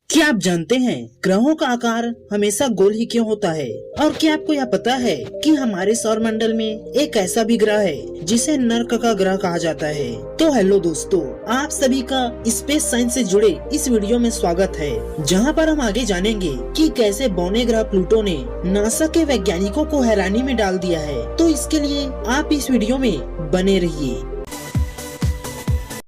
क्या आप जानते हैं ग्रहों का आकार हमेशा गोल ही क्यों होता है? और क्या आपको यह पता है कि हमारे सौर मंडल में एक ऐसा भी ग्रह है जिसे नर्क का ग्रह कहा जाता है? तो हेलो दोस्तों, आप सभी का स्पेस साइंस से जुड़े इस वीडियो में स्वागत है, जहां पर हम आगे जानेंगे कि कैसे बौने ग्रह प्लूटो ने नासा के वैज्ञानिकों को हैरानी में डाल दिया है। तो इसके लिए आप इस वीडियो में बने रहिए।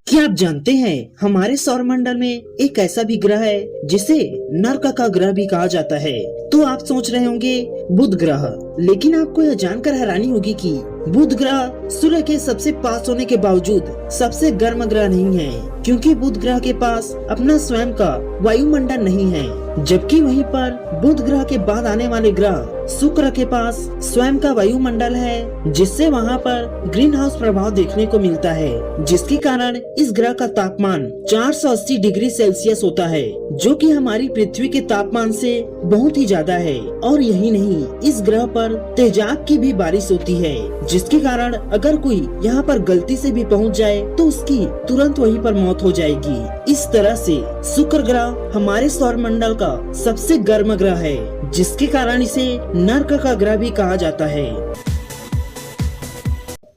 क्या आप जानते हैं हमारे सौर मंडल में एक ऐसा भी ग्रह है जिसे नर्क का ग्रह भी कहा जाता है? तो आप सोच रहे होंगे बुध ग्रह, लेकिन आपको यह जानकर हैरानी होगी कि बुध ग्रह सूर्य के सबसे पास होने के बावजूद सबसे गर्म ग्रह नहीं है, क्योंकि बुध ग्रह के पास अपना स्वयं का वायुमंडल नहीं है। जबकि वहीं पर बुध ग्रह के बाद आने वाले ग्रह शुक्र के पास स्वयं का वायुमंडल है, जिससे वहां पर ग्रीन हाउस प्रभाव देखने को मिलता है, जिसके कारण इस ग्रह का तापमान 480 डिग्री सेल्सियस होता है, जो कि हमारी पृथ्वी के तापमान से बहुत ही ज्यादा है। और यही नहीं, इस ग्रह पर तेजाब की भी बारिश होती है, जिसके कारण अगर कोई यहाँ पर गलती से भी पहुँच जाए तो उसकी तुरंत वहीं पर मौत हो जाएगी। इस तरह से शुक्र ग्रह हमारे सौर मंडल का सबसे गर्म ग्रह है, जिसके कारण इसे नर्क का ग्रह भी कहा जाता है।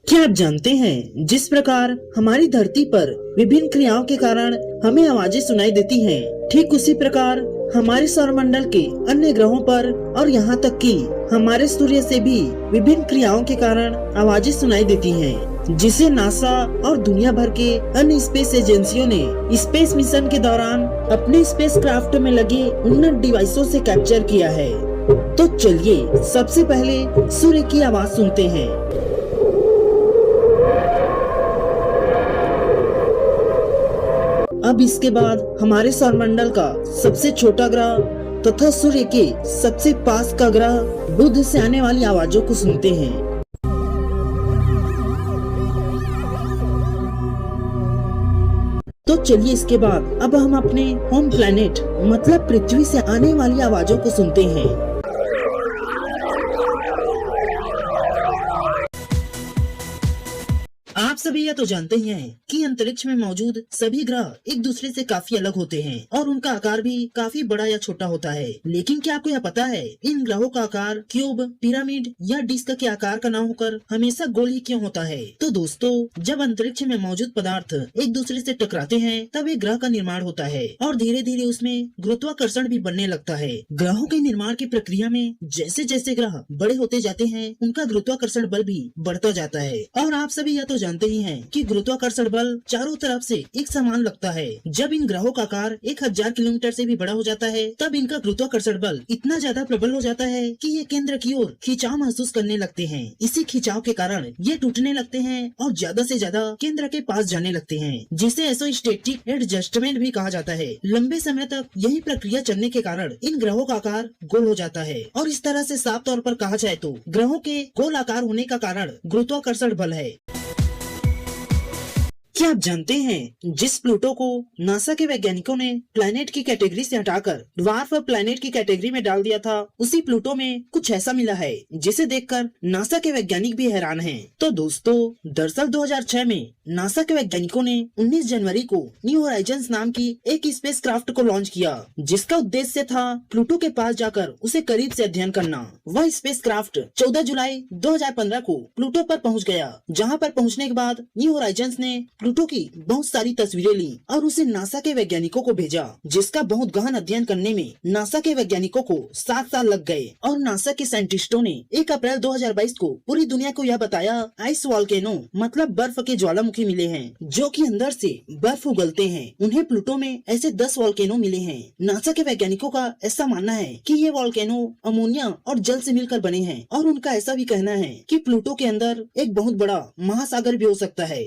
क्या आप जानते हैं जिस प्रकार हमारी धरती पर विभिन्न क्रियाओं के कारण हमें आवाजें सुनाई देती हैं, ठीक उसी प्रकार हमारे सौरमंडल के अन्य ग्रहों पर और यहाँ तक कि हमारे सूर्य से भी विभिन्न क्रियाओं के कारण आवाजें सुनाई देती हैं, जिसे नासा और दुनिया भर के अन्य स्पेस एजेंसियों ने स्पेस मिशन के दौरान अपने स्पेस क्राफ्ट में लगे उन्नत डिवाइसों से कैप्चर किया है। तो चलिए सबसे पहले सूर्य की आवाज सुनते हैं। अब इसके बाद हमारे सौरमंडल का सबसे छोटा ग्रह तथा सूर्य के सबसे पास का ग्रह बुध से आने वाली आवाजों को सुनते हैं। तो चलिए इसके बाद अब हम अपने होम प्लैनेट मतलब पृथ्वी से आने वाली आवाजों को सुनते हैं। आप सभी यह तो जानते ही हैं कि अंतरिक्ष में मौजूद सभी ग्रह एक दूसरे से काफी अलग होते हैं और उनका आकार भी काफी बड़ा या छोटा होता है। लेकिन क्या आपको यह पता है इन ग्रहों का आकार क्यूब, पिरामिड या डिस्क के आकार का ना होकर हमेशा गोल ही क्यों होता है? तो दोस्तों, जब अंतरिक्ष में मौजूद पदार्थ एक दूसरे से टकराते हैं तब एक ग्रह का निर्माण होता है और धीरे धीरे उसमें गुरुत्वाकर्षण भी बनने लगता है। ग्रहों के निर्माण की प्रक्रिया में जैसे जैसे ग्रह बड़े होते जाते हैं उनका गुरुत्वाकर्षण बल भी बढ़ता जाता है। और आप सभी यह तो जानते ही हैं कि गुरुत्वाकर्षण बल चारों तरफ से एक समान लगता है। जब इन ग्रहों का आकार 1000 किलोमीटर से भी बड़ा हो जाता है तब इनका गुरुत्वाकर्षण बल इतना ज्यादा प्रबल हो जाता है कि ये केंद्र की ओर खिंचाव महसूस करने लगते हैं। इसी खिंचाव के कारण ये टूटने लगते हैं और ज्यादा से ज्यादा केंद्र के पास जाने लगते हैं, जिसे एसोस्टेटिक एडजस्टमेंट भी कहा जाता है। लंबे समय तक यही प्रक्रिया चलने के कारण इन ग्रहों का आकार गोल हो जाता है और इस तरह से साफ तौर पर कहा जाए तो ग्रहों के गोल आकार होने का कारण गुरुत्वाकर्षण बल है। क्या आप जानते हैं जिस प्लूटो को नासा के वैज्ञानिकों ने प्लैनेट की कैटेगरी से हटाकर ड्वार्फ प्लैनेट की कैटेगरी में डाल दिया था, उसी प्लूटो में कुछ ऐसा मिला है जिसे देखकर नासा के वैज्ञानिक भी हैरान हैं। तो दोस्तों, दरअसल 2006 में नासा के वैज्ञानिकों ने 19 जनवरी को न्यू होराइजन्स नाम की एक स्पेस क्राफ्ट को लॉन्च किया, जिसका उद्देश्य था प्लूटो के पास जाकर उसे करीब से अध्ययन करना। वह स्पेस क्राफ्ट 14 जुलाई 2015 को प्लूटो पर पहुंच गया, जहां पर पहुंचने के बाद न्यू होराइजन्स ने प्लूटो की बहुत सारी तस्वीरें ली और उसे नासा के वैज्ञानिकों को भेजा, जिसका बहुत गहन अध्ययन करने में नासा के वैज्ञानिकों को 7 साल लग गए। और नासा के साइंटिस्टों ने 1 अप्रैल 2022 को पूरी दुनिया को यह बताया आइस वॉल्केनो मतलब बर्फ के ज्वालामुखी मिले हैं, जो कि अंदर से बर्फ उगलते हैं। उन्हें प्लूटो में ऐसे 10 वॉल्केनो मिले हैं। नासा के वैज्ञानिकों का ऐसा मानना है कि ये वॉल्केनो अमोनिया और जल से मिलकर बने हैं और उनका ऐसा भी कहना है कि प्लूटो के अंदर एक बहुत बड़ा महासागर भी हो सकता है।